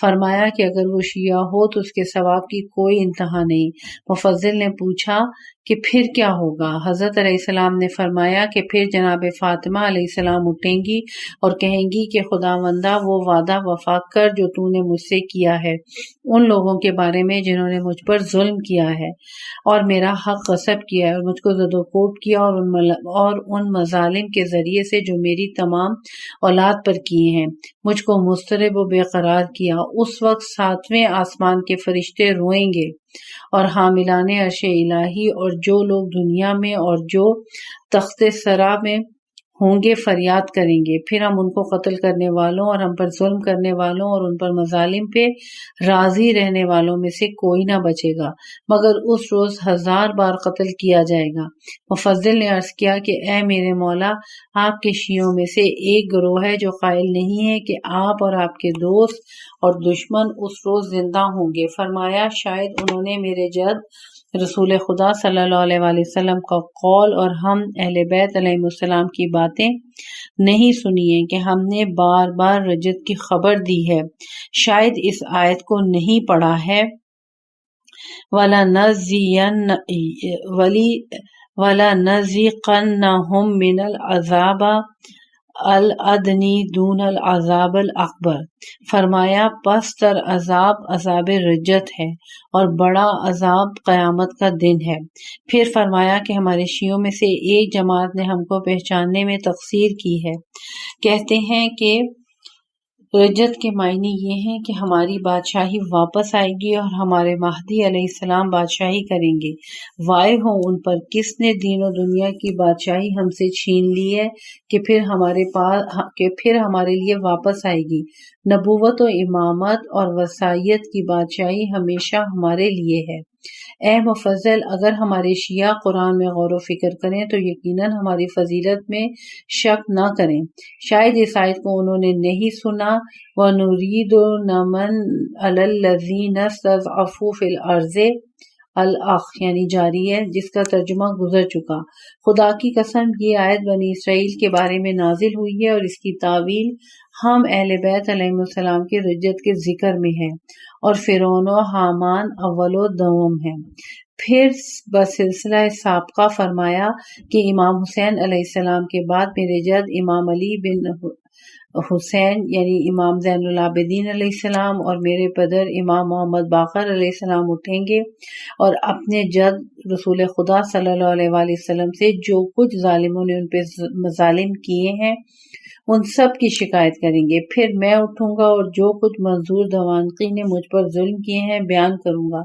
فرمایا کہ اگر وہ شیعہ ہو تو اس کے ثواب کی کوئی انتہا نہیں۔ مفضل نے پوچھا کہ پھر کیا ہوگا؟ حضرت علیہ السلام نے فرمایا کہ پھر جناب فاطمہ علیہ السلام اٹھیں گی اور کہیں گی کہ خداوندہ وہ وعدہ وفا کر جو تو نے مجھ سے کیا ہے ان لوگوں کے بارے میں جنہوں نے مجھ پر ظلم کیا ہے اور میرا حق غصب کیا ہے اور مجھ کو زد و کوب کیا اور ان مظالم کے ذریعے سے جو میری تمام اولاد پر کیے ہیں مجھ کو مضطرب و بے قرار کیا۔ اس وقت ساتویں آسمان کے فرشتے روئیں گے اور حاملان عرش الہی اور جو لوگ دنیا میں اور جو تخت سرا میں ہوں گے فریاد کریں گے۔ پھر ہم ان کو قتل کرنے والوں اور ہم پر ظلم کرنے والوں اور ان پر مظالم پہ راضی رہنے والوں میں سے کوئی نہ بچے گا مگر اس روز 1000 بار قتل کیا جائے گا۔ مفضل نے عرض کیا کہ اے میرے مولا، آپ کے شیعوں میں سے ایک گروہ ہے جو قائل نہیں ہے کہ آپ اور آپ کے دوست اور دشمن اس روز زندہ ہوں گے۔ فرمایا شاید انہوں نے میرے جد رسول خدا صلی اللہ علیہ وآلہ وسلم کا قول اور ہم اہل بیت علیہ السلام کی باتیں نہیں سنی ہیں کہ ہم نے بار بار رجت کی خبر دی ہے، شاید اس آیت کو نہیں پڑھا ہے وَلَنَذِيقَنَّهُم مِّنَ الْعَذَابِ الْأَدْنَىٰ دُونَ الْعَذَابِ الْأَكْبَرِ۔ فرمایا پس تر عذاب عذاب رجت ہے اور بڑا عذاب قیامت کا دن ہے۔ پھر فرمایا کہ ہمارے شیعوں میں سے ایک جماعت نے ہم کو پہچاننے میں تقصیر کی ہے، کہتے ہیں کہ رجت کے معنی یہ ہیں کہ ہماری بادشاہی واپس آئے گی اور ہمارے مہدی علیہ السلام بادشاہی کریں گے۔ وائے ہو ان پر کس نے دین و دنیا کی بادشاہی ہم سے چھین لی ہے کہ پھر ہمارے لیے واپس آئے گی۔ نبوت و امامت اور وصیت کی بادشاہی ہمیشہ ہمارے لیے ہے۔ اے مفضل، اگر ہمارے شیعہ قرآن میں غور و فکر کریں تو یقیناً ہماری فضیلت میں شک نہ کریں۔ شاید اس آیت کو انہوں نے نہیں سنا۔ وَنُرِيدُ نَمَنَّ عَلَى الَّذِينَ اسْتَضْعَفُوا فِي الْأَرْضِ الْأَخ یعنی جاری ہے، جس کا ترجمہ گزر چکا۔ خدا کی قسم یہ آیت بنی اسرائیل کے بارے میں نازل ہوئی ہے اور اس کی تعویل ہم اہل بیت علیہ السلام کی رجت کے ذکر میں ہے اور فرعون و حامان اول و دوم ہے۔ پھر بسلسلہ سابقہ فرمایا کہ امام حسین علیہ السلام کے بعد میرے جد امام علی بن حسین یعنی امام زین العابدین علیہ السلام اور میرے پدر امام محمد باقر علیہ السلام اٹھیں گے اور اپنے جد رسول خدا صلی اللہ علیہ وآلہ وسلم سے جو کچھ ظالموں نے ان پہ مظالم کیے ہیں ان سب کی شکایت کریں گے۔ پھر میں اٹھوں گا اور جو کچھ منظور دوانقی نے مجھ پر ظلم کیے ہیں بیان کروں گا۔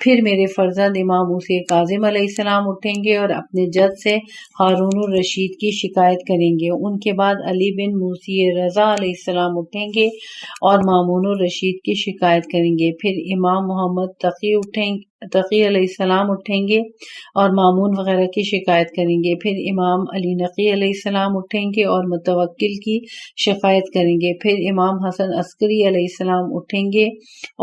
پھر میرے فرزند امام موسیٰ کاظم علیہ السلام اٹھیں گے اور اپنے جد سے ہارون الرشید کی شکایت کریں گے۔ ان کے بعد علی بن موسیٰ رضا علیہ السلام اٹھیں گے اور مامون الرشید کی شکایت کریں گے۔ پھر امام محمد تقی علیہ السلام اٹھیں گے اور مامون وغیرہ کی شکایت کریں گے۔ پھر امام علی نقی علیہ السلام اٹھیں گے اور متوکل کی شکایت کریں گے۔ پھر امام حسن عسکری علیہ السلام اٹھیں گے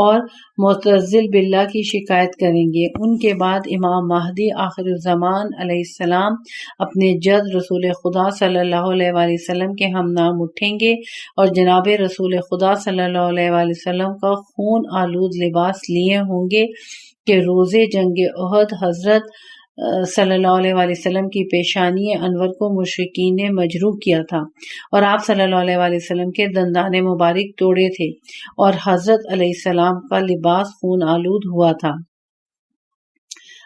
اور معتزل باللہ کی شکایت کریں گے۔ ان کے بعد امام مہدی آخر الزمان علیہ السلام اپنے جد رسول خدا صلی اللہ علیہ وآلہ وسلم کے ہم نام اٹھیں گے اور جناب رسول خدا صلی اللہ علیہ وآلہ وسلم کا خون آلود لباس لیے ہوں گے کہ روزے جنگ احد حضرت صلی اللہ علیہ وآلہ وسلم کی پیشانی انور کو مشرکین نے مجروح کیا تھا اور آپ صلی اللہ علیہ وآلہ وسلم کے دندان مبارک توڑے تھے اور حضرت علیہ السلام کا لباس خون آلود ہوا تھا۔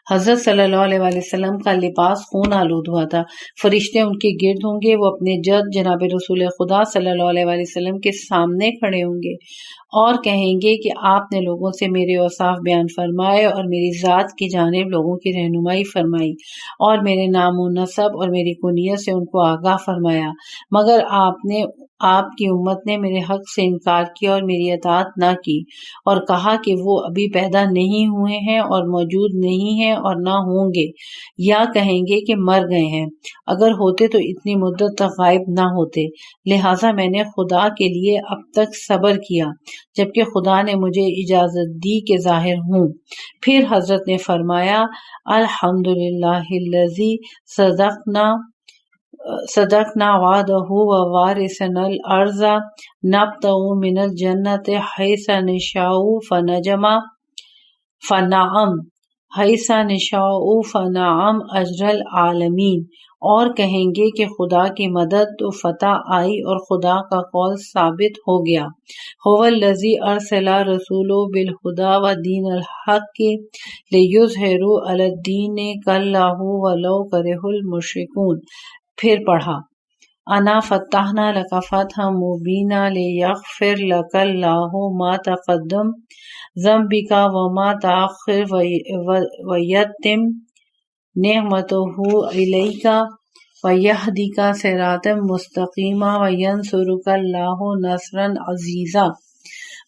حضرت صلی اللہ علیہ وآلہ وسلم کا لباس خون آلود ہوا تھا۔ فرشتے ان کے گرد ہوں گے، وہ اپنے جد جناب رسول خدا صلی اللہ علیہ وآلہ وسلم کے سامنے کھڑے ہوں گے اور کہیں گے کہ آپ نے لوگوں سے میرے اوصاف بیان فرمائے اور میری ذات کی جانب لوگوں کی رہنمائی فرمائی اور میرے نام و نسب اور میری کنیت سے ان کو آگاہ فرمایا، مگر آپ کی امت نے میرے حق سے انکار کیا اور میری اطاعت نہ کی اور کہا کہ وہ ابھی پیدا نہیں ہوئے ہیں اور موجود نہیں ہیں اور نہ ہوں گے، یا کہیں گے کہ مر گئے ہیں، اگر ہوتے تو اتنی مدت تک غائب نہ ہوتے، لہٰذا میں نے خدا کے لیے اب تک صبر کیا جبکہ خدا نے مجھے اجازت دی کہ ظاہر ہوں۔ پھر حضرت نے فرمایا الحمدللہ الذی صدقنا وعدہ ووارثنا الارض نبتغ من الجنۃ حیث نشاء فنعم اجر العالمین، اور کہیں گے کہ خدا کی مدد تو فتح آئی اور خدا کا قول ثابت ہو گیا۔ هو الذی ارسل رسولہ بالہدی ودین الحق لیظہرہ علی الدین کلہ ولو کرہ المشرکون۔ پھر پڑھا انا فتحنا لک فتحا مبینا لیغفر لک اللہ ما تقدم ذنبک وما تأخر ویتم نعمتہ علیک ویہدیک صراطا مستقیما وینصرک اللہ نصرا عزیزا۔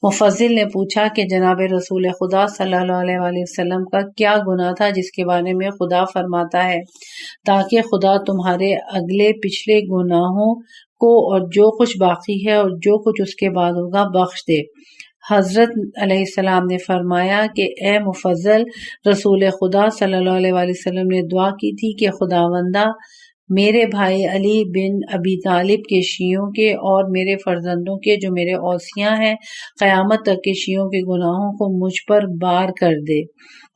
مفضل نے پوچھا کہ جناب رسول خدا صلی اللہ علیہ وآلہ وسلم کا کیا گناہ تھا جس کے بارے میں خدا فرماتا ہے تاکہ خدا تمہارے اگلے پچھلے گناہوں کو اور جو کچھ باقی ہے اور جو کچھ اس کے بعد ہوگا بخش دے۔ حضرت علیہ السلام نے فرمایا کہ اے مفضل، رسول خدا صلی اللہ علیہ وآلہ وسلم نے دعا کی تھی کہ خداوندہ میرے بھائی علی بن ابی طالب کے شیعوں کے اور میرے فرزندوں کے جو میرے اوصیاء ہیں قیامت تک کے شیعوں کے گناہوں کو مجھ پر بار کر دے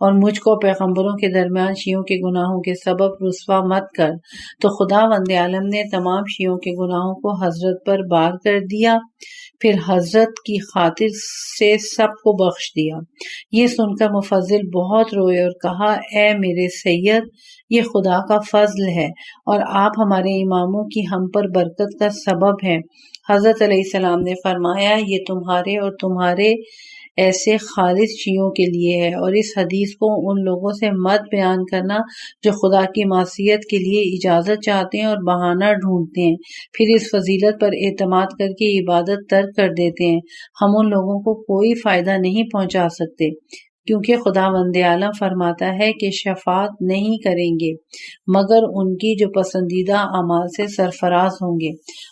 اور مجھ کو پیغمبروں کے درمیان شیعوں کے گناہوں کے سبب رسوا مت کر۔ تو خداوند عالم نے تمام شیعوں کے گناہوں کو حضرت پر بار کر دیا، پھر حضرت کی خاطر سے سب کو بخش دیا۔ یہ سن کر مفضل بہت روئے اور کہا اے میرے سید، یہ خدا کا فضل ہے اور آپ ہمارے اماموں کی ہم پر برکت کا سبب ہیں۔ حضرت علیہ السلام نے فرمایا یہ تمہارے اور تمہارے ایسے خالص شیعوں کے لیے ہے، اور اس حدیث کو ان لوگوں سے مت بیان کرنا جو خدا کی معصیت کے لیے اجازت چاہتے ہیں اور بہانہ ڈھونڈتے ہیں، پھر اس فضیلت پر اعتماد کر کے عبادت ترک کر دیتے ہیں۔ ہم ان لوگوں کو کوئی فائدہ نہیں پہنچا سکتے، کیونکہ خداوند عالم فرماتا ہے کہ شفاعت نہیں کریں گے مگر ان کی جو پسندیدہ اعمال سے سرفراز ہوں گے،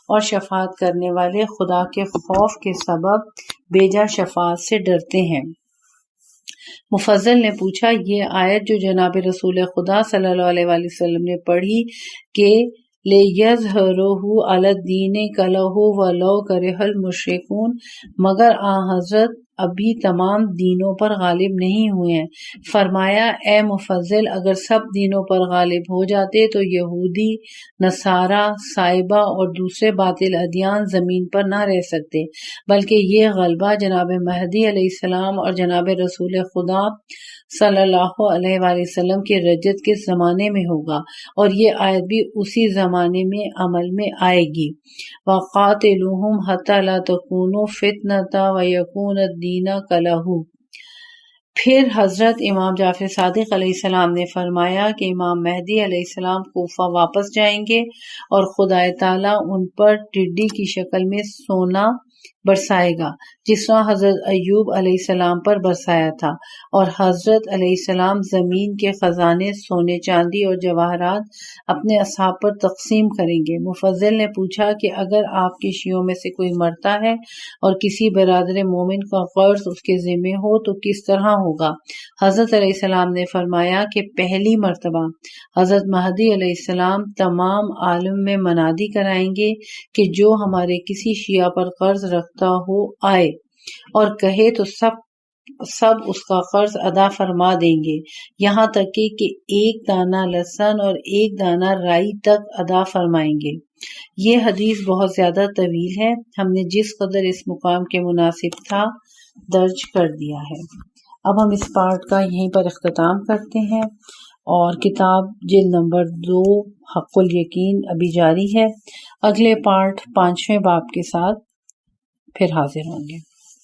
اور شفاعت کرنے والے خدا کے خوف کے سبب بیجا شفاعت سے ڈرتے ہیں۔ مفضل نے پوچھا یہ آیت جو جناب رسول خدا صلی اللہ علیہ وآلہ وسلم نے پڑھی کہ لِیَظْہَرَهُ عَلَى الدِّینِ کَلَهُ وَلَوْ کَرِہَ الْمُشْرِکُونَ، مگر حضرت ابھی تمام دینوں پر غالب نہیں ہوئے ہیں۔ فرمایا اے مفضل، اگر سب دینوں پر غالب ہو جاتے تو یہودی، نصارہ، سائبہ اور دوسرے باطل ادیان زمین پر نہ رہ سکتے، بلکہ یہ غلبہ جناب مہدی علیہ السلام اور جناب رسول خدا صلی اللہ علیہ وآلہ وسلم کے رجت کے زمانے میں ہوگا، اور یہ آیت بھی اسی زمانے میں عمل میں آئے گی۔ وَقَاتِلُوهُمْ حَتَّى لَا تَكُونَ فِتْنَةٌ وَيَكُونَ الدِّينُ كُلُّهُ۔ پھر حضرت امام جعفر صادق علیہ السلام نے فرمایا کہ امام مہدی علیہ السلام کوفہ واپس جائیں گے اور خدا تعالیٰ ان پر ٹڈی کی شکل میں سونا برسائے گا جس طرح حضرت ایوب علیہ السلام پر برسایا تھا، اور حضرت علیہ السلام زمین کے خزانے سونے چاندی اور جواہرات اپنے اصحاب پر تقسیم کریں گے۔ مفضل نے پوچھا کہ اگر آپ کے شیعوں میں سے کوئی مرتا ہے اور کسی برادر مومن کا قرض اس کے ذمہ ہو تو کس طرح ہوگا؟ حضرت علیہ السلام نے فرمایا کہ پہلی مرتبہ حضرت مہدی علیہ السلام تمام عالم میں منادی کرائیں گے کہ جو ہمارے کسی شیعہ پر قرض رکھتا ہو آئے، اور کہے تو سب اس کا قرض ادا فرما دیں گے، یہاں تک کہ ایک دانہ لہسن اور ایک دانہ رائی تک ادا فرمائیں گے۔ یہ حدیث بہت زیادہ طویل ہے، ہم نے جس قدر اس مقام کے مناسب تھا درج کر دیا ہے۔ اب ہم اس پارٹ کا یہیں پر اختتام کرتے ہیں، اور کتاب جلد نمبر 2 حق الیقین ابھی جاری ہے۔ اگلے پارٹ 5ویں باب کے ساتھ پھر حاضر ہوں گے۔